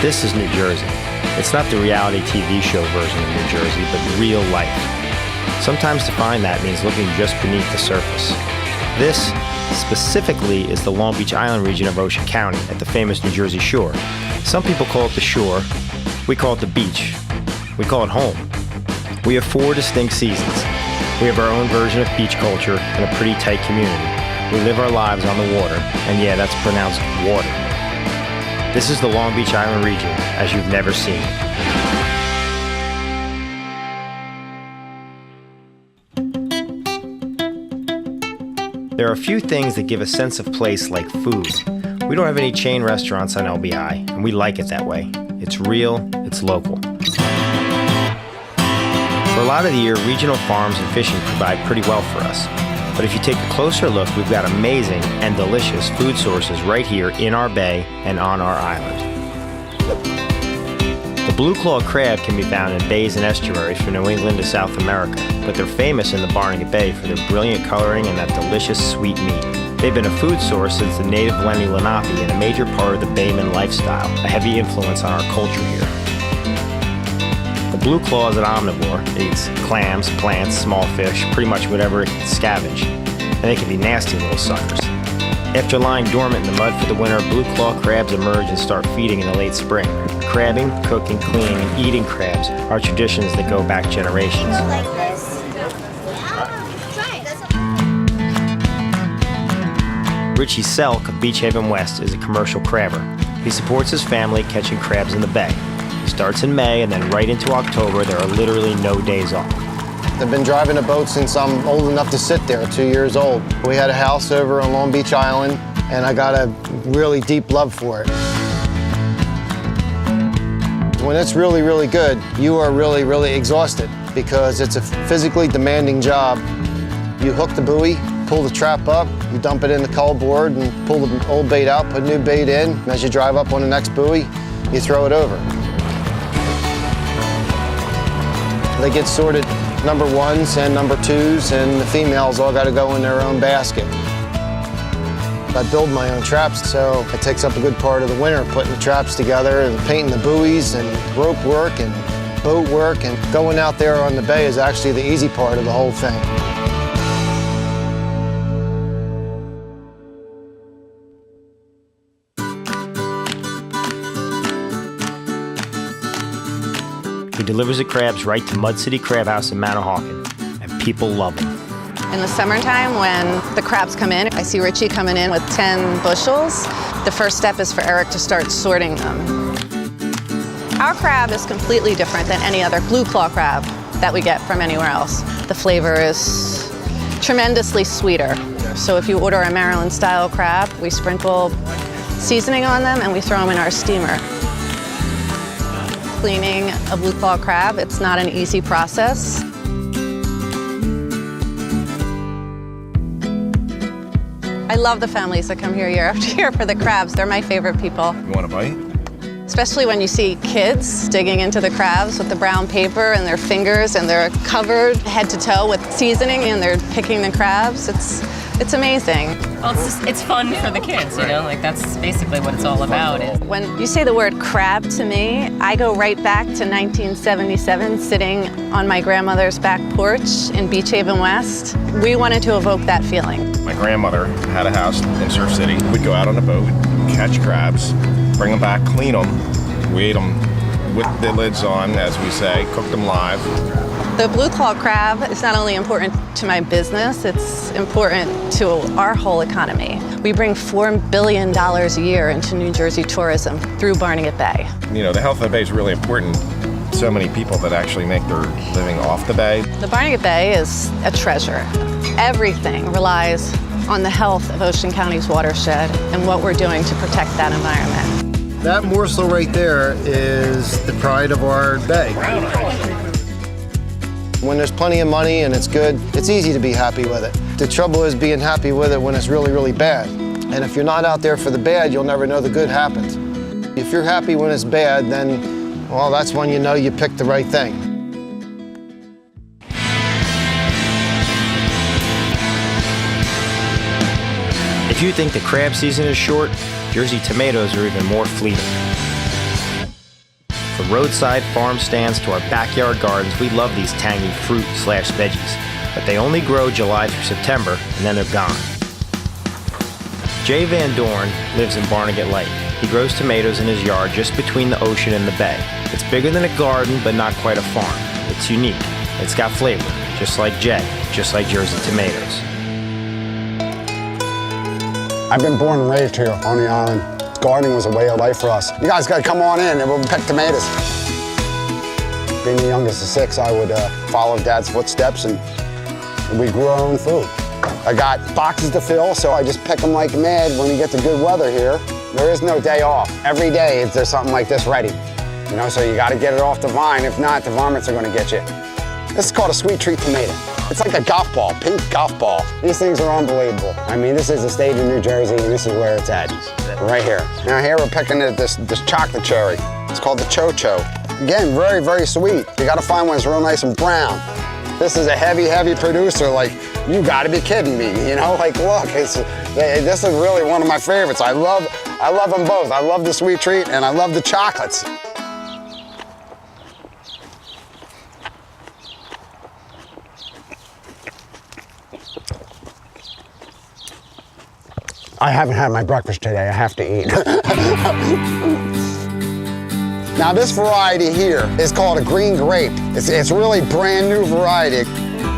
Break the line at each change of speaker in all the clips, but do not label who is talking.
This is New Jersey. It's not the reality TV show version of New Jersey, but real life. Sometimes to find that means looking just beneath the surface. This, specifically, is the Long Beach Island region of Ocean County at the famous New Jersey Shore. Some people call it the shore. We call it the beach. We call it home. We have 4 distinct seasons. We have our own version of beach culture and a pretty tight community. We live our lives on the water, and yeah, that's pronounced water. This is the Long Beach Island region as you've never seen. There are a few things that give a sense of place like food. We don't have any chain restaurants on LBI, and we like it that way. It's real, it's local. For a lot of the year, regional farms and fishing provide pretty well for us. But if you take a closer look, we've got amazing and delicious food sources right here in our bay and on our island. The blue-clawed crab can be found in bays and estuaries from New England to South America, but they're famous in the Barnegat Bay for their brilliant coloring and that delicious sweet meat. They've been a food source since the native Lenni Lenape and a major part of the bayman lifestyle, a heavy influence on our culture here. The blue claw is an omnivore. It eats clams, plants, small fish, pretty much whatever it can scavenge. And they can be nasty little suckers. After lying dormant in the mud for the winter, blue claw crabs emerge and start feeding in the late spring. Crabbing, cooking, cleaning, and eating crabs are traditions that go back generations. Richie Selk of Beach Haven West is a commercial crabber. He supports his family catching crabs in the bay. He starts in May, and then right into October, there are literally no days off.
I've been driving a boat since I'm old enough to sit there, 2 years old. We had a house over on Long Beach Island, and I got a really deep love for it. When it's really, really good, you are really, really exhausted because it's a physically demanding job. You hook the buoy, pull the trap up, you dump it in the cull board and pull the old bait out, put new bait in. As you drive up on the next buoy, you throw it over. They get sorted number 1s and number 2s, and the females all got to go in their own basket. I build my own traps, so it takes up a good part of the winter putting the traps together and painting the buoys and rope work and boat work, and going out there on the bay is actually the easy part of the whole thing.
He delivers the crabs right to Mud City Crab House in Manahawkin, and people love them.
In the summertime, when the crabs come in, I see Richie coming in with 10 bushels. The first step is for Eric to start sorting them. Our crab is completely different than any other blue claw crab that we get from anywhere else. The flavor is tremendously sweeter. So if you order a Maryland-style crab, we sprinkle seasoning on them and we throw them in our steamer. Cleaning a blue claw crab, it's not an easy process. I love the families that come here year after year for the crabs. They're my favorite people.
You want a bite?
Especially when you see kids digging into the crabs with the brown paper and their fingers, and they're covered head to toe with seasoning, and they're picking the crabs. It's amazing.
Well, it's fun for the kids, you know, like that's basically what it's all about.
When you say the word crab to me, I go right back to 1977, sitting on my grandmother's back porch in Beach Haven West. We wanted to evoke that feeling.
My grandmother had a house in Surf City. We'd go out on a boat, catch crabs, bring them back, clean them. We ate them with the lids on, as we say, cooked them live.
The blue claw crab is not only important to my business, it's important to our whole economy. We bring $4 billion a year into New Jersey tourism through Barnegat Bay.
You know, the health of the bay is really important. So many people that actually make their living off the bay.
The Barnegat Bay is a treasure. Everything relies on the health of Ocean County's watershed and what we're doing to protect that environment.
That morsel right there is the pride of our bay. When there's plenty of money and it's good, it's easy to be happy with it. The trouble is being happy with it when it's really, really bad. And if you're not out there for the bad, you'll never know the good happens. If you're happy when it's bad, then, well, that's when you know you picked the right thing.
If you think the crab season is short, Jersey tomatoes are even more fleeting. From roadside farm stands to our backyard gardens, we love these tangy fruit/veggies, but they only grow July through September, and then they're gone. Jay Van Dorn lives in Barnegat Light. He grows tomatoes in his yard just between the ocean and the bay. It's bigger than a garden, but not quite a farm. It's unique. It's got flavor, just like Jay, just like Jersey tomatoes.
I've been born and raised here on the island. Gardening was a way of life for us. You guys gotta come on in and we'll pick tomatoes. Being the youngest of 6, I would follow Dad's footsteps and we grew our own food. I got boxes to fill, so I just pick them like mad when we get the good weather here. There is no day off. Every day there's something like this ready. You know, so you gotta get it off the vine. If not, the varmints are gonna get you. This is called a sweet treat tomato. It's like a golf ball, pink golf ball. These things are unbelievable. I mean, this is the state of New Jersey, and this is where it's at, right here. Now here we're picking this chocolate cherry. It's called the Cho-Cho. Again, very, very sweet. You gotta find one that's real nice and brown. This is a heavy, heavy producer. Like, you gotta be kidding me, you know? Like, look, this is really one of my favorites. I love them both. I love the sweet treat, and I love the chocolates. I haven't had my breakfast today. I have to eat. Now this variety here is called a green grape. It's really brand new variety.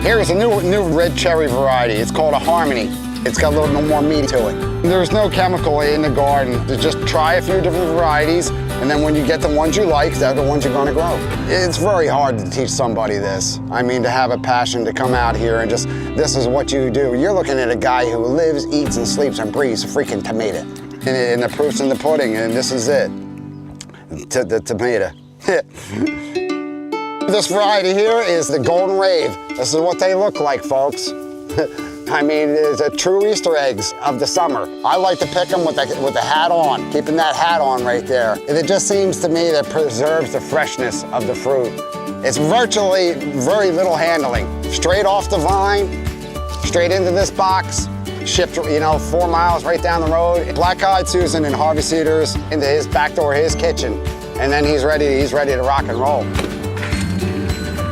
Here is a new red cherry variety. It's called a Harmony. It's got a little more meat to it. There's no chemical in the garden. Just try a few different varieties, and then when you get the ones you like, they're the ones you're gonna grow. It's very hard to teach somebody this. I mean, to have a passion to come out here and just, this is what you do. You're looking at a guy who lives, eats, and sleeps and breathes a freaking tomato. And the proof's in the pudding, and this is it. The tomato. This variety here is the Golden Rave. This is what they look like, folks. I mean, it's a true Easter eggs of the summer. I like to pick them with the hat on, keeping that hat on right there. And it just seems to me that preserves the freshness of the fruit. It's virtually very little handling. Straight off the vine, straight into this box, shipped, 4 miles right down the road. Black-eyed Susan and Harvey Cedars into his back door, his kitchen. And then he's ready to rock and roll.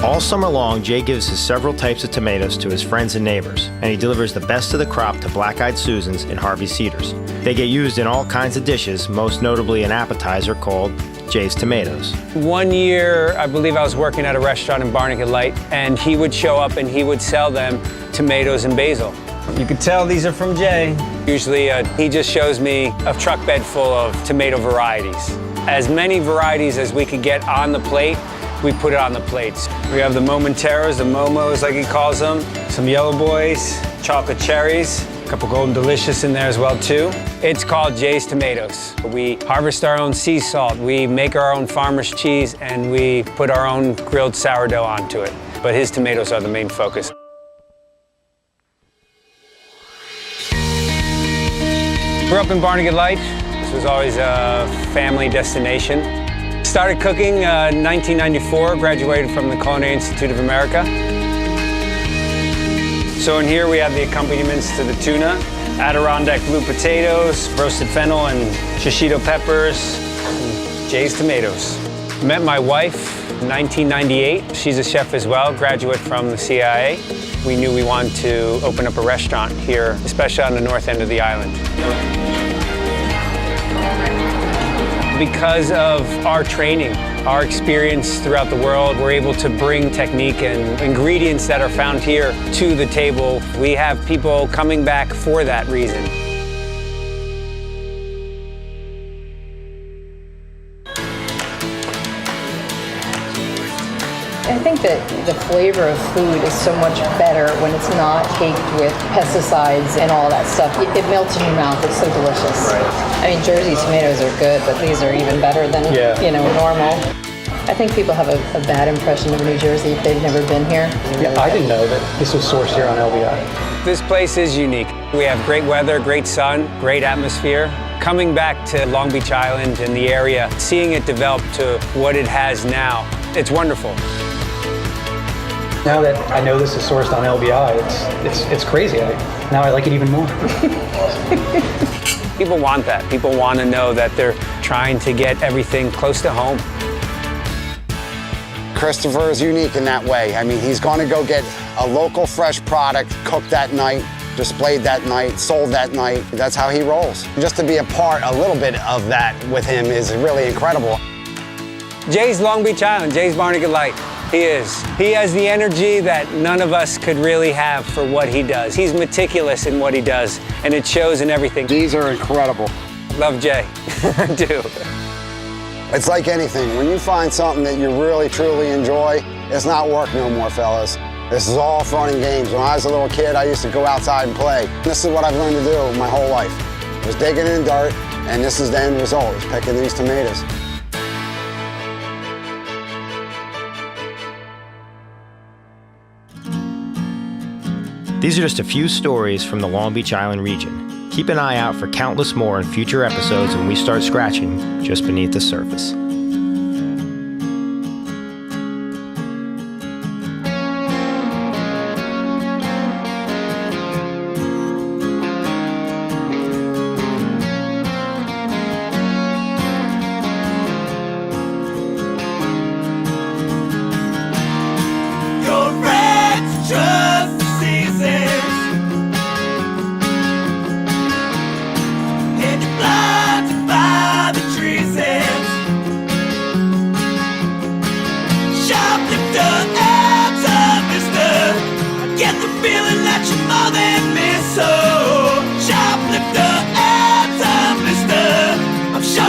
All summer long, Jay gives his several types of tomatoes to his friends and neighbors, and he delivers the best of the crop to Black-eyed Susans and Harvey Cedars. They get used in all kinds of dishes, most notably an appetizer called Jay's Tomatoes.
One year, I believe I was working at a restaurant in Barnegat Light, and he would show up and he would sell them tomatoes and basil.
You could tell these are from Jay.
Usually, he just shows me a truck bed full of tomato varieties. As many varieties as we could get on the plate, we put it on the plates. We have the Momenteros, the Momos like he calls them, some Yellow Boys, chocolate cherries, a couple Golden Delicious in there as well too. It's called Jay's Tomatoes. We harvest our own sea salt, we make our own farmer's cheese, and we put our own grilled sourdough onto it. But his tomatoes are the main focus. Grew up in Barnegat Light. This was always a family destination. Started cooking in 1994, graduated from the Culinary Institute of America. So in here we have the accompaniments to the tuna, Adirondack blue potatoes, roasted fennel and shishito peppers, and Jay's tomatoes. Met my wife in 1998. She's a chef as well, graduate from the CIA. We knew we wanted to open up a restaurant here, especially on the north end of the island. Because of our training, our experience throughout the world, we're able to bring technique and ingredients that are found here to the table. We have people coming back for that reason.
I think that the flavor of food is so much better when it's not caked with pesticides and all that stuff. It melts in your mouth. It's so delicious. Right. I mean, Jersey tomatoes are good, but these are even better than, normal. I think people have a bad impression of New Jersey if they've never been here.
Yeah, I didn't know that this was sourced here on LBI.
This place is unique. We have great weather, great sun, great atmosphere. Coming back to Long Beach Island and the area, seeing it develop to what it has now, it's wonderful.
Now that I know this is sourced on LBI, it's crazy. Now I like it even more.
People want that. People want to know that they're trying to get everything close to home.
Christopher is unique in that way. I mean, he's going to go get a local fresh product, cooked that night, displayed that night, sold that night. That's how he rolls. Just to be a part, a little bit of that with him is really incredible.
Jay's Long Beach Island, Jay's Barnegat Light. He is. He has the energy that none of us could really have for what he does. He's meticulous in what he does, and it shows in everything.
These are incredible.
Love Jay. I do.
It's like anything. When you find something that you really, truly enjoy, it's not work no more, fellas. This is all fun and games. When I was a little kid, I used to go outside and play. This is what I've learned to do my whole life. I was digging in dirt, and this is the end result, is picking these tomatoes.
These are just a few stories from the Long Beach Island region. Keep an eye out for countless more in future episodes when we start scratching just beneath the surface.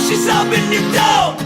She's open your door.